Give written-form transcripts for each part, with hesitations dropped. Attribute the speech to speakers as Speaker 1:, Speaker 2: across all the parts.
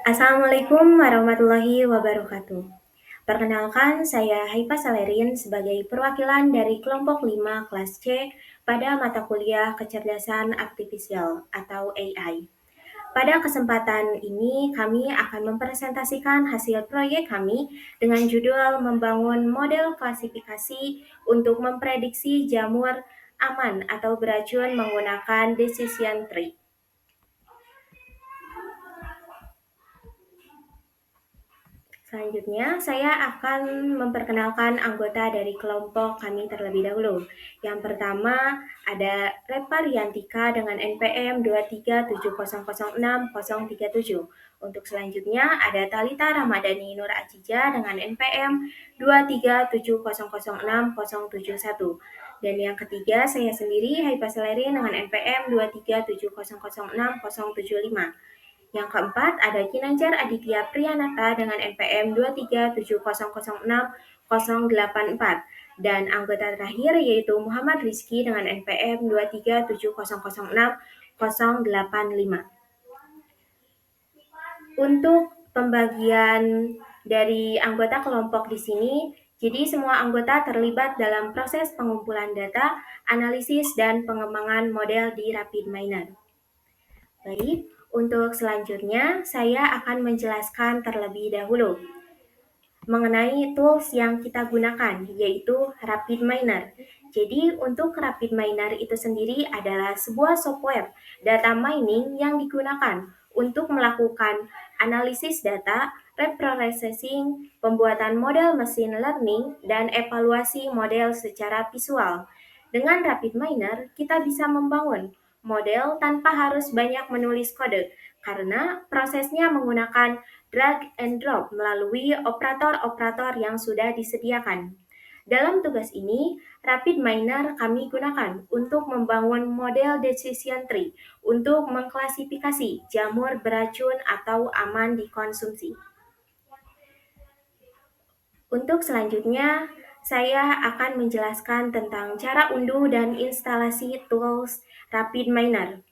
Speaker 1: Assalamualaikum warahmatullahi wabarakatuh. Perkenalkan, saya Haifa Salerin sebagai perwakilan dari kelompok 5 kelas C pada mata kuliah Kecerdasan Artifisial atau AI. Pada kesempatan ini, kami akan mempresentasikan hasil proyek kami dengan judul membangun model klasifikasi untuk memprediksi jamur aman atau beracun menggunakan decision tree. Selanjutnya, saya akan memperkenalkan anggota dari kelompok kami terlebih dahulu. Yang pertama ada Repa Riantika dengan NPM 237006037. Untuk selanjutnya ada Talita Ramadhani Nur Acija dengan NPM 237006071. Dan yang ketiga, saya sendiri Haifa Salerin dengan NPM 237006075. Yang keempat, ada Ginanjar Aditya Priyanata dengan NPM 237006084. Dan anggota terakhir yaitu Muhammad Rizky dengan NPM 237006085. Untuk pembagian dari anggota kelompok di sini, jadi semua anggota terlibat dalam proses pengumpulan data, analisis, dan pengembangan model di RapidMiner. Baik, untuk selanjutnya saya akan menjelaskan terlebih dahulu mengenai tools yang kita gunakan, yaitu RapidMiner. Jadi untuk RapidMiner itu sendiri adalah sebuah software data mining yang digunakan untuk melakukan analisis data, reprocessing, pembuatan model machine learning, dan evaluasi model secara visual. Dengan RapidMiner, kita bisa membangun model tanpa harus banyak menulis kode, karena prosesnya menggunakan drag and drop melalui operator-operator yang sudah disediakan. Dalam tugas ini, RapidMiner kami gunakan untuk membangun model decision tree untuk mengklasifikasi jamur beracun atau aman dikonsumsi. Untuk selanjutnya, saya akan menjelaskan tentang cara unduh dan instalasi tools RapidMiner.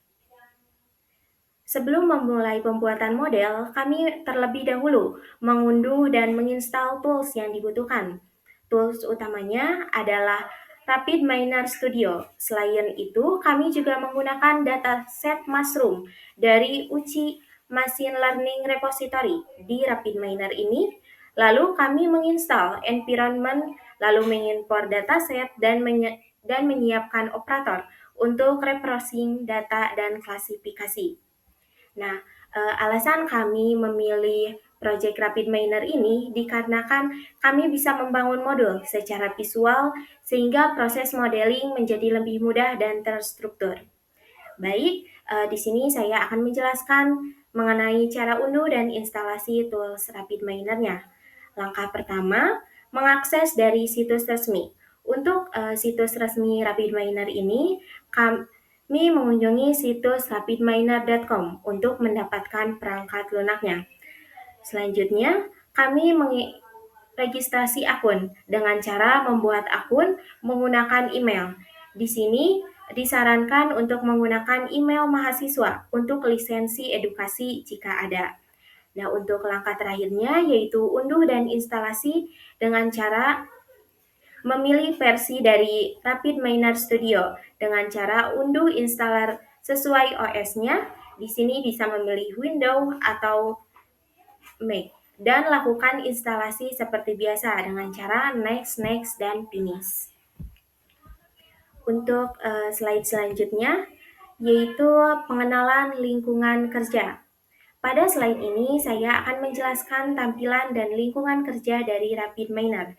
Speaker 1: Sebelum memulai pembuatan model, kami terlebih dahulu mengunduh dan menginstal tools yang dibutuhkan. Tools utamanya adalah RapidMiner Studio. Selain itu, kami juga menggunakan dataset Mushroom dari UCI Machine Learning Repository di RapidMiner ini. Lalu kami menginstal environment, lalu mengimpor dataset dan menyiapkan operator untuk reprocessing data dan klasifikasi. Nah, alasan kami memilih proyek RapidMiner ini dikarenakan kami bisa membangun modul secara visual sehingga proses modeling menjadi lebih mudah dan terstruktur. Baik, di sini saya akan menjelaskan mengenai cara unduh dan instalasi tools RapidMiner-nya. Langkah pertama, mengakses dari situs resmi. Untuk situs resmi RapidMiner ini, kami mengunjungi situs rapidminer.com untuk mendapatkan perangkat lunaknya. Selanjutnya, kami registrasi akun dengan cara membuat akun menggunakan email. Di sini disarankan untuk menggunakan email mahasiswa untuk lisensi edukasi jika ada. Nah, untuk langkah terakhirnya yaitu unduh dan instalasi dengan cara memilih versi dari RapidMiner Studio dengan cara unduh installer sesuai OS-nya. Di sini bisa memilih Windows atau Mac dan lakukan instalasi seperti biasa dengan cara next, next, dan finish. Untuk slide selanjutnya yaitu pengenalan lingkungan kerja. Pada slide ini, saya akan menjelaskan tampilan dan lingkungan kerja dari RapidMiner.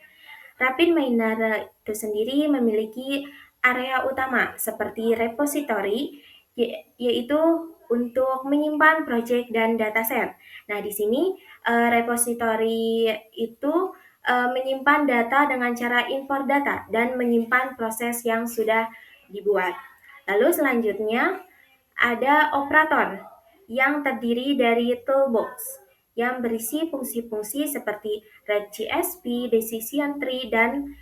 Speaker 1: RapidMiner itu sendiri memiliki area utama seperti repository, yaitu untuk menyimpan proyek dan dataset. Nah, di sini repository itu menyimpan data dengan cara import data dan menyimpan proses yang sudah dibuat. Lalu selanjutnya ada operator yang terdiri dari toolbox yang berisi fungsi-fungsi seperti RedGSP, Decision Tree, dan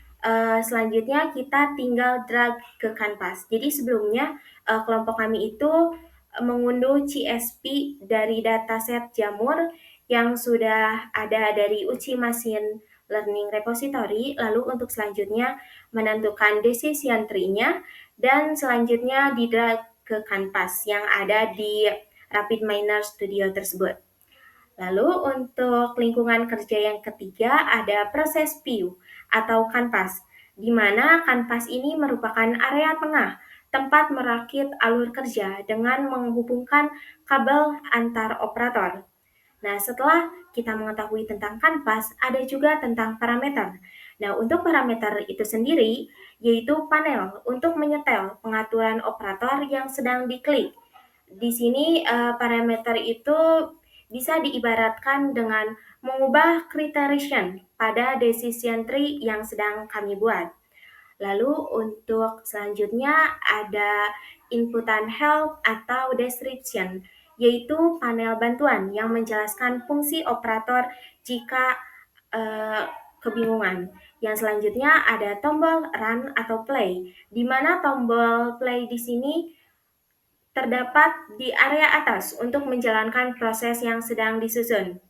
Speaker 1: selanjutnya kita tinggal drag ke kanvas. Jadi sebelumnya kelompok kami itu mengunduh CSP dari dataset jamur yang sudah ada dari uji machine learning repository. Lalu untuk selanjutnya menentukan decision tree-nya, dan selanjutnya di-drag ke kanvas yang ada di RapidMiner Studio tersebut. Lalu untuk lingkungan kerja yang ketiga ada proses view atau kanvas, di mana kanvas ini merupakan area tengah tempat merakit alur kerja dengan menghubungkan kabel antar operator. Nah, setelah kita mengetahui tentang kanvas, ada juga tentang parameter. Nah, untuk parameter itu sendiri, yaitu panel untuk menyetel pengaturan operator yang sedang diklik. Di sini parameter itu bisa diibaratkan dengan mengubah criterion pada decision tree yang sedang kami buat. Lalu untuk selanjutnya ada inputan help atau description, yaitu panel bantuan yang menjelaskan fungsi operator jika kebingungan. Yang selanjutnya ada tombol run atau play, di mana tombol play di sini terdapat di area atas untuk menjalankan proses yang sedang disusun.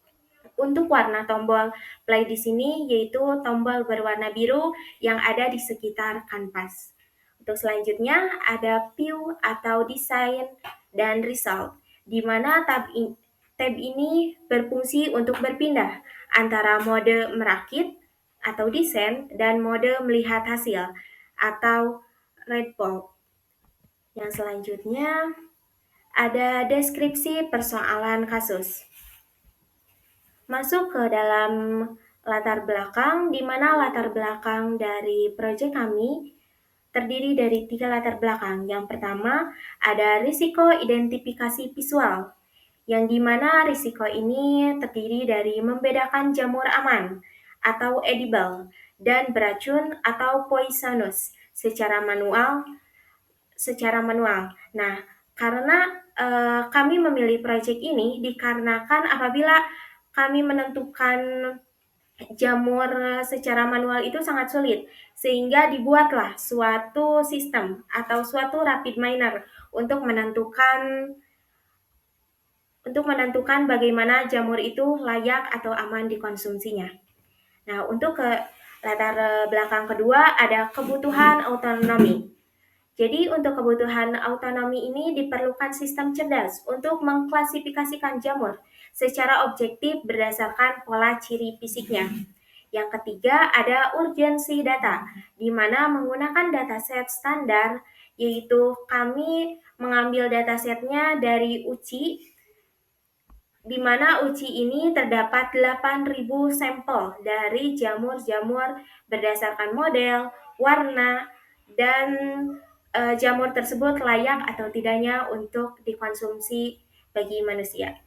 Speaker 1: Untuk warna tombol play di sini yaitu tombol berwarna biru yang ada di sekitar kanvas. Untuk selanjutnya ada view atau design dan result, di mana tab ini berfungsi untuk berpindah antara mode merakit atau desain dan mode melihat hasil atau report. Yang selanjutnya ada deskripsi persoalan kasus. Masuk ke dalam latar belakang, di mana latar belakang dari proyek kami terdiri dari 3 latar belakang. Yang pertama, ada risiko identifikasi visual, yang di mana risiko ini terdiri dari membedakan jamur aman atau edible dan beracun atau poisonous secara manual. Nah, karena kami memilih proyek ini dikarenakan apabila kami menentukan jamur secara manual itu sangat sulit, sehingga dibuatlah suatu sistem atau suatu RapidMiner untuk menentukan bagaimana jamur itu layak atau aman dikonsumsinya. Nah, untuk ke latar belakang kedua ada kebutuhan otonomi. Jadi untuk kebutuhan otonomi ini diperlukan sistem cerdas untuk mengklasifikasikan jamur secara objektif berdasarkan pola ciri fisiknya. Yang ketiga ada urgensi data, di mana menggunakan dataset standar, yaitu kami mengambil datasetnya dari UCI, di mana uji ini terdapat 8.000 sampel dari jamur-jamur berdasarkan model, warna, dan jamur tersebut layak atau tidaknya untuk dikonsumsi bagi manusia,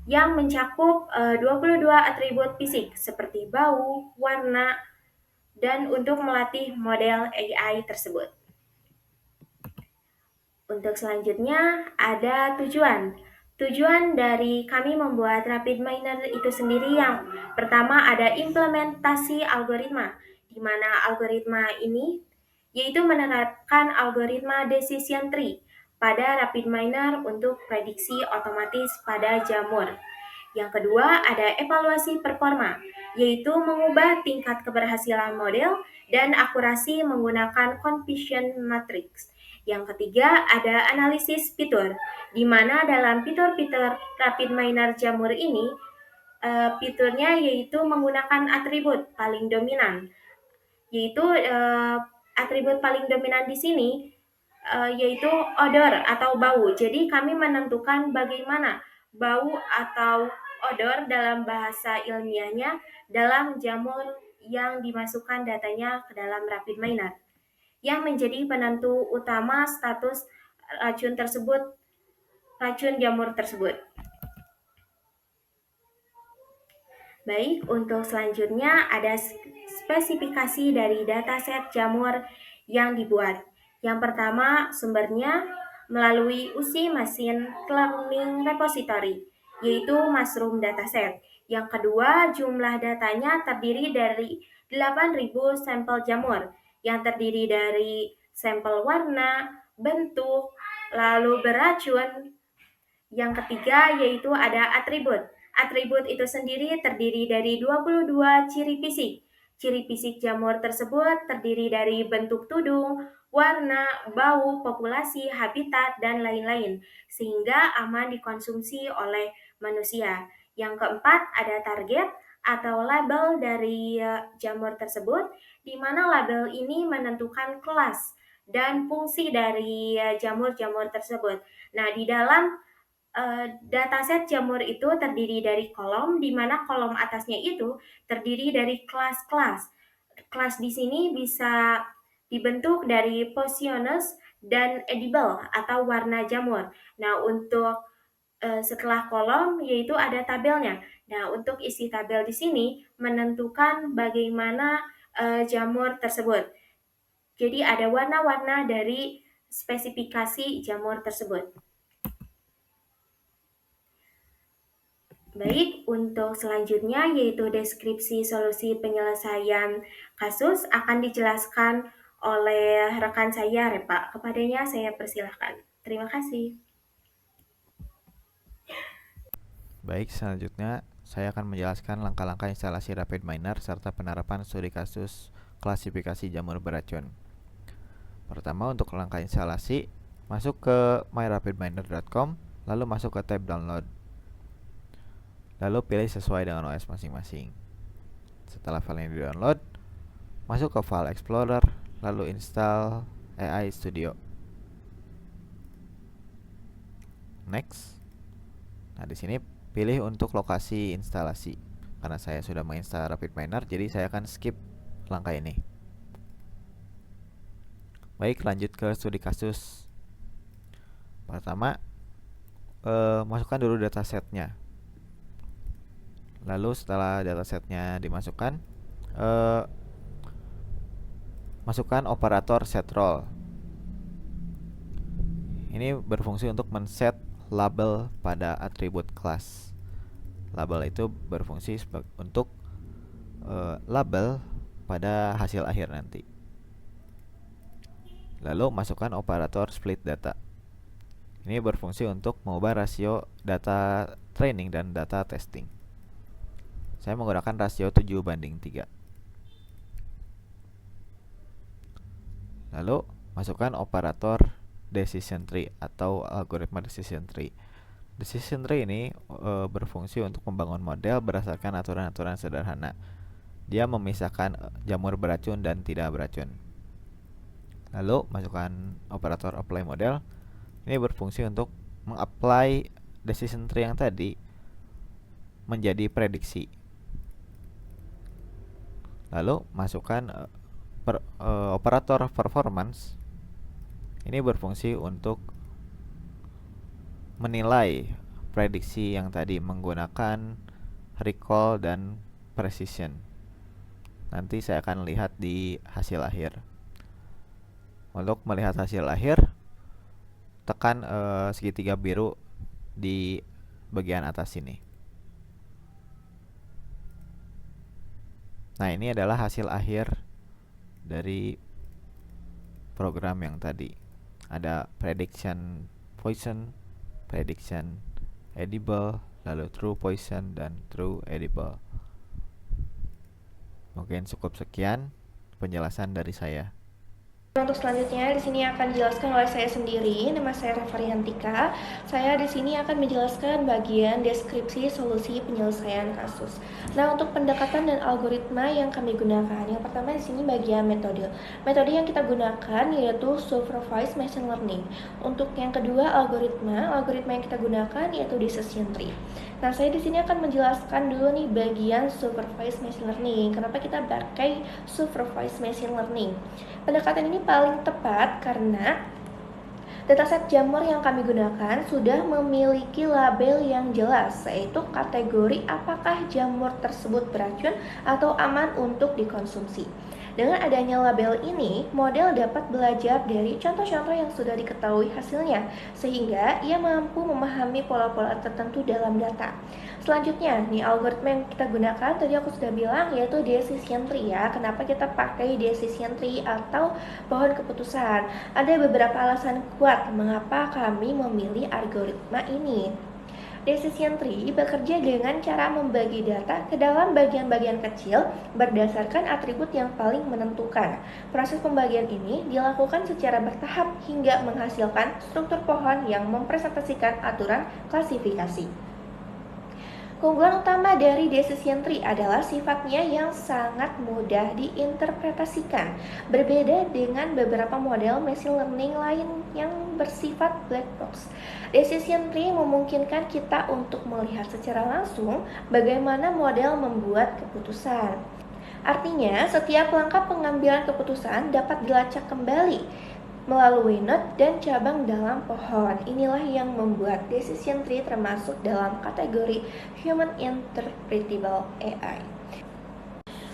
Speaker 1: yang mencakup 22 atribut fisik seperti bau, warna, dan untuk melatih model AI tersebut. Untuk selanjutnya ada tujuan. Tujuan dari kami membuat RapidMiner itu sendiri yang pertama ada implementasi algoritma, di mana algoritma ini yaitu menerapkan algoritma decision tree pada RapidMiner untuk prediksi otomatis pada jamur. Yang kedua ada evaluasi performa, yaitu mengubah tingkat keberhasilan model dan akurasi menggunakan confusion matrix. Yang ketiga ada analisis fitur, di mana dalam fitur-fitur RapidMiner jamur ini fiturnya yaitu menggunakan atribut paling dominan, yaitu atribut paling dominan di sini yaitu odor atau bau. Jadi kami menentukan bagaimana bau atau odor dalam bahasa ilmiahnya dalam jamur yang dimasukkan datanya ke dalam RapidMiner, yang menjadi penentu utama status racun jamur tersebut. Baik, untuk selanjutnya ada spesifikasi dari dataset jamur yang dibuat. Yang pertama, sumbernya melalui uji machine learning repository, yaitu mushroom dataset. Yang kedua, jumlah datanya terdiri dari 8.000 sampel jamur, yang terdiri dari sampel warna, bentuk, lalu beracun. Yang ketiga yaitu ada atribut. Atribut itu sendiri terdiri dari 22 ciri fisik. Ciri fisik jamur tersebut terdiri dari bentuk tudung, warna, bau, populasi, habitat, dan lain-lain, sehingga aman dikonsumsi oleh manusia. Yang keempat, ada target atau label dari jamur tersebut, di mana label ini menentukan kelas dan fungsi dari jamur-jamur tersebut. Nah, di dalam dataset jamur itu terdiri dari kolom, di mana kolom atasnya itu terdiri dari kelas-kelas. Kelas di sini bisa dibentuk dari positionless dan edible atau warna jamur. Nah, untuk setelah kolom yaitu ada tabelnya. Nah, untuk isi tabel di sini menentukan bagaimana jamur tersebut. Jadi ada warna-warna dari spesifikasi jamur tersebut. Baik, untuk selanjutnya yaitu deskripsi solusi penyelesaian kasus akan dijelaskan oleh rekan saya, Repa. Kepadanya saya persilahkan. Terima kasih.
Speaker 2: Baik, selanjutnya saya akan menjelaskan langkah-langkah instalasi RapidMiner serta penerapan studi kasus klasifikasi jamur beracun. Pertama, untuk langkah instalasi, masuk ke myrapidminer.com, lalu masuk ke tab download. Lalu pilih sesuai dengan OS masing-masing. Setelah filenya di-download, masuk ke File Explorer, lalu install AI Studio. Next. Nah, di sini pilih untuk lokasi instalasi. Karena saya sudah menginstal RapidMiner, jadi saya akan skip langkah ini. Baik, lanjut ke studi kasus. Pertama, masukkan dulu datasetnya. Lalu setelah datasetnya dimasukkan, masukkan operator setrol. Ini berfungsi untuk men-set label pada atribut kelas. Label itu berfungsi untuk label pada hasil akhir nanti. Lalu masukkan operator split data. Ini berfungsi untuk mengubah rasio data training dan data testing. Saya menggunakan rasio 7:3. Lalu masukkan operator decision tree atau algoritma decision tree. Decision tree ini berfungsi untuk membangun model berdasarkan aturan-aturan sederhana. Dia memisahkan jamur beracun dan tidak beracun. Lalu masukkan operator apply model. Ini berfungsi untuk mengapply decision tree yang tadi menjadi prediksi. Lalu masukkan operator performance. Ini berfungsi untuk menilai prediksi yang tadi menggunakan recall dan precision. Nanti saya akan lihat di hasil akhir. Untuk melihat hasil akhir, tekan segitiga biru di bagian atas sini. Nah, ini adalah hasil akhir dari program yang tadi. Ada prediction poison, prediction edible, lalu true poison, dan true edible. Mungkin cukup sekian penjelasan dari saya.
Speaker 3: Untuk selanjutnya di sini akan dijelaskan oleh saya sendiri. Nama saya Revariantika. Saya di sini akan menjelaskan bagian deskripsi solusi penyelesaian kasus. Nah, untuk pendekatan dan algoritma yang kami gunakan, yang pertama di sini bagian metode. Metode yang kita gunakan yaitu supervised machine learning. Untuk yang kedua algoritma yang kita gunakan yaitu decision tree. Nah, saya di sini akan menjelaskan dulu nih bagian supervised machine learning. Kenapa kita pakai supervised machine learning? Pendekatan ini paling tepat karena dataset jamur yang kami gunakan sudah memiliki label yang jelas, yaitu kategori apakah jamur tersebut beracun atau aman untuk dikonsumsi. Dengan adanya label ini, model dapat belajar dari contoh-contoh yang sudah diketahui hasilnya, sehingga ia mampu memahami pola-pola tertentu dalam data. Selanjutnya, nih algoritma yang kita gunakan tadi aku sudah bilang yaitu decision tree ya. Kenapa kita pakai decision tree atau pohon keputusan? Ada beberapa alasan kuat mengapa kami memilih algoritma ini. Decision tree bekerja dengan cara membagi data ke dalam bagian-bagian kecil berdasarkan atribut yang paling menentukan. Proses pembagian ini dilakukan secara bertahap hingga menghasilkan struktur pohon yang mempresentasikan aturan klasifikasi. Keunggulan utama dari decision tree adalah sifatnya yang sangat mudah diinterpretasikan, berbeda dengan beberapa model machine learning lain yang bersifat black box. Decision tree memungkinkan kita untuk melihat secara langsung bagaimana model membuat keputusan. Artinya, setiap langkah pengambilan keputusan dapat dilacak kembali melalui node dan cabang dalam pohon. Inilah yang membuat decision tree termasuk dalam kategori human interpretable AI.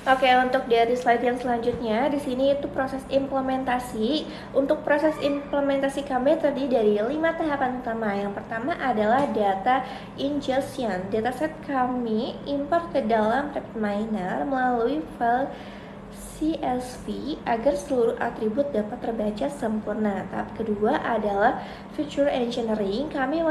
Speaker 3: Oke, untuk dari slide yang selanjutnya, di sini itu proses implementasi. Untuk proses implementasi kami terdiri dari 5 tahapan utama. Yang pertama adalah data ingestion. Dataset kami import ke dalam RapidMiner melalui file CSV agar seluruh atribut dapat terbaca sempurna. Tahap kedua adalah feature engineering. Kami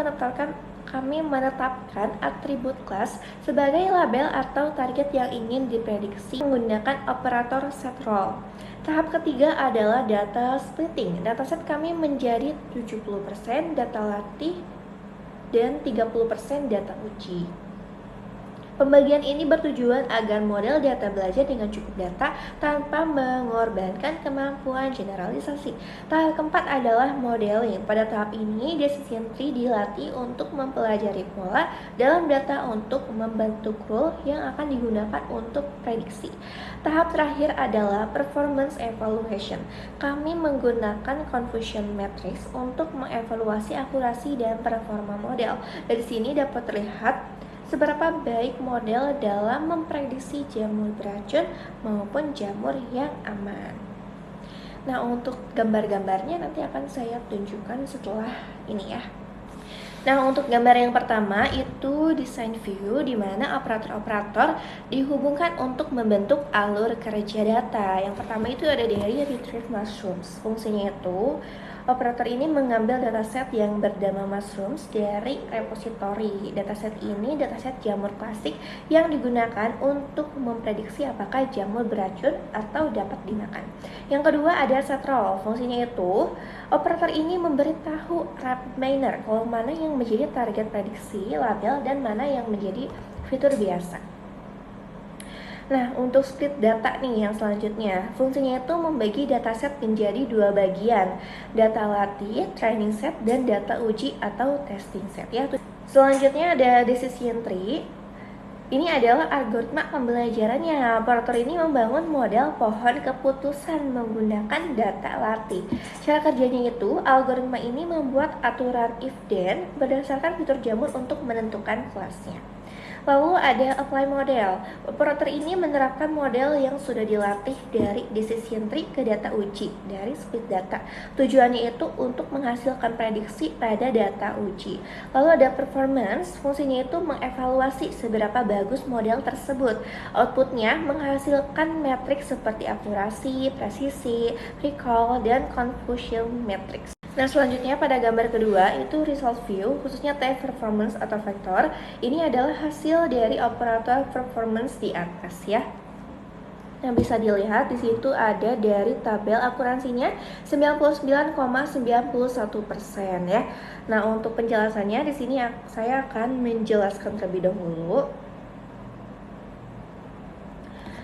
Speaker 3: menetapkan atribut kelas sebagai label atau target yang ingin diprediksi menggunakan operator setrol. Tahap ketiga adalah data splitting. Dataset kami menjadi 70% data latih dan 30% data uji. Pembagian ini bertujuan agar model data belajar dengan cukup data tanpa mengorbankan kemampuan generalisasi. Tahap keempat adalah modeling. Pada tahap ini, decision tree dilatih untuk mempelajari pola dalam data untuk membentuk rule yang akan digunakan untuk prediksi. Tahap terakhir adalah performance evaluation. Kami menggunakan confusion matrix untuk mengevaluasi akurasi dan performa model. Dari sini dapat terlihat seberapa baik model dalam memprediksi jamur beracun maupun jamur yang aman. Nah, untuk gambar-gambarnya nanti akan saya tunjukkan setelah ini ya. Nah, untuk gambar yang pertama itu design view, di mana operator-operator dihubungkan untuk membentuk alur kerja data. Yang pertama itu ada dari retrieve mushrooms. Fungsinya itu operator ini mengambil dataset yang bernama mushrooms dari repository. Dataset ini dataset jamur klasik yang digunakan untuk memprediksi apakah jamur beracun atau dapat dimakan. Yang kedua ada setrol. Fungsinya itu operator ini memberitahu RapidMiner kalau mana yang menjadi target prediksi, label, dan mana yang menjadi fitur biasa. Nah, untuk split data nih yang selanjutnya, fungsinya itu membagi dataset menjadi 2 bagian, data latih, training set, dan data uji atau testing set ya. Selanjutnya ada decision tree. Ini adalah algoritma pembelajarannya. Operator ini membangun model pohon keputusan menggunakan data latih. Cara kerjanya itu, algoritma ini membuat aturan if then berdasarkan fitur jamur untuk menentukan kelasnya. Lalu ada apply model. Operator ini menerapkan model yang sudah dilatih dari decision tree ke data uji dari split data. Tujuannya itu untuk menghasilkan prediksi pada data uji. Lalu ada performance. Fungsinya itu mengevaluasi seberapa bagus model tersebut. Outputnya menghasilkan metrik seperti akurasi, presisi, recall, dan confusion matrix. Nah, selanjutnya pada gambar kedua itu result view, khususnya type performance atau vektor. Ini adalah hasil dari operator performance di atas ya. Yang bisa dilihat di situ ada dari tabel akurasinya 99,91% ya. Nah, untuk penjelasannya di sini saya akan menjelaskan terlebih dahulu.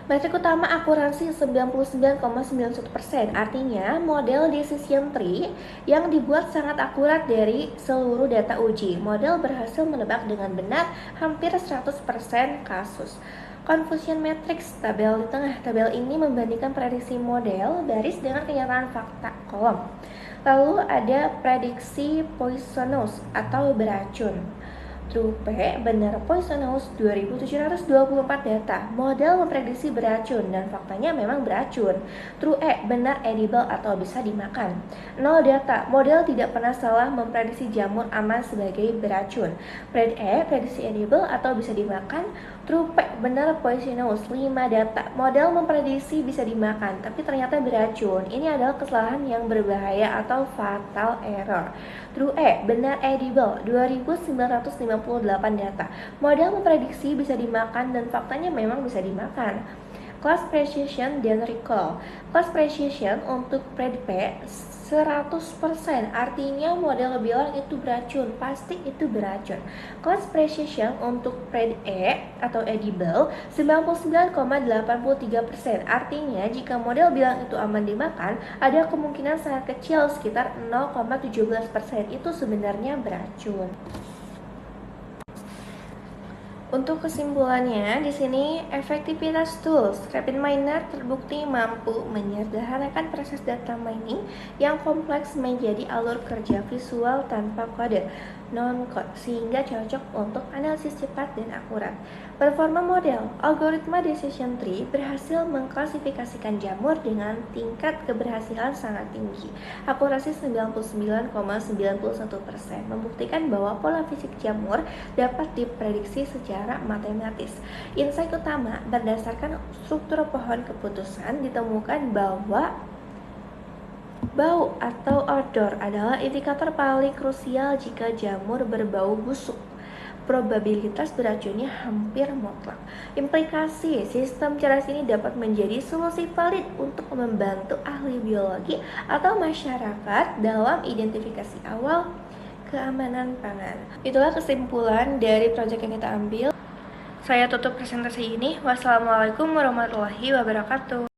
Speaker 3: Metrik utama akurasi 99,91%, artinya model decision tree yang dibuat sangat akurat dari seluruh data uji. Model berhasil menebak dengan benar hampir 100% kasus. Confusion matrix, tabel di tengah. Tabel ini membandingkan prediksi model baris dengan kenyataan fakta kolom. Lalu ada prediksi poisonous atau beracun. True P, benar poisonous 2724 data. Model memprediksi beracun dan faktanya memang beracun. True E, benar edible atau bisa dimakan. 0 data, model tidak pernah salah memprediksi jamur aman sebagai beracun. Pred E, prediksi edible atau bisa dimakan. True P, benar poisonous 5 data. Model memprediksi bisa dimakan, tapi ternyata beracun. Ini adalah kesalahan yang berbahaya atau fatal error. True E, benar edible 2915 98 data. Model memprediksi bisa dimakan dan faktanya memang bisa dimakan. Class precision dan recall. Class precision untuk pred P 100%, artinya model bilang itu beracun, pasti itu beracun. Class precision untuk pred E atau edible 99,83%, artinya jika model bilang itu aman dimakan, ada kemungkinan sangat kecil sekitar 0,17% itu sebenarnya beracun. Untuk kesimpulannya, di sini efektivitas tools RapidMiner terbukti mampu menyederhanakan proses data mining yang kompleks menjadi alur kerja visual tanpa kode, non-code, sehingga cocok untuk analisis cepat dan akurat. Performa model algoritma decision tree berhasil mengklasifikasikan jamur dengan tingkat keberhasilan sangat tinggi, akurasi 99,91%, membuktikan bahwa pola fisik jamur dapat diprediksi secara matematis. Insight utama berdasarkan struktur pohon keputusan ditemukan bahwa bau atau odor adalah indikator paling krusial jika jamur berbau busuk. Probabilitas beracunnya hampir mutlak. Implikasi sistem cerdas ini dapat menjadi solusi valid untuk membantu ahli biologi atau masyarakat dalam identifikasi awal keamanan pangan. Itulah kesimpulan dari proyek yang kita ambil. Saya tutup presentasi ini. Wassalamualaikum warahmatullahi wabarakatuh.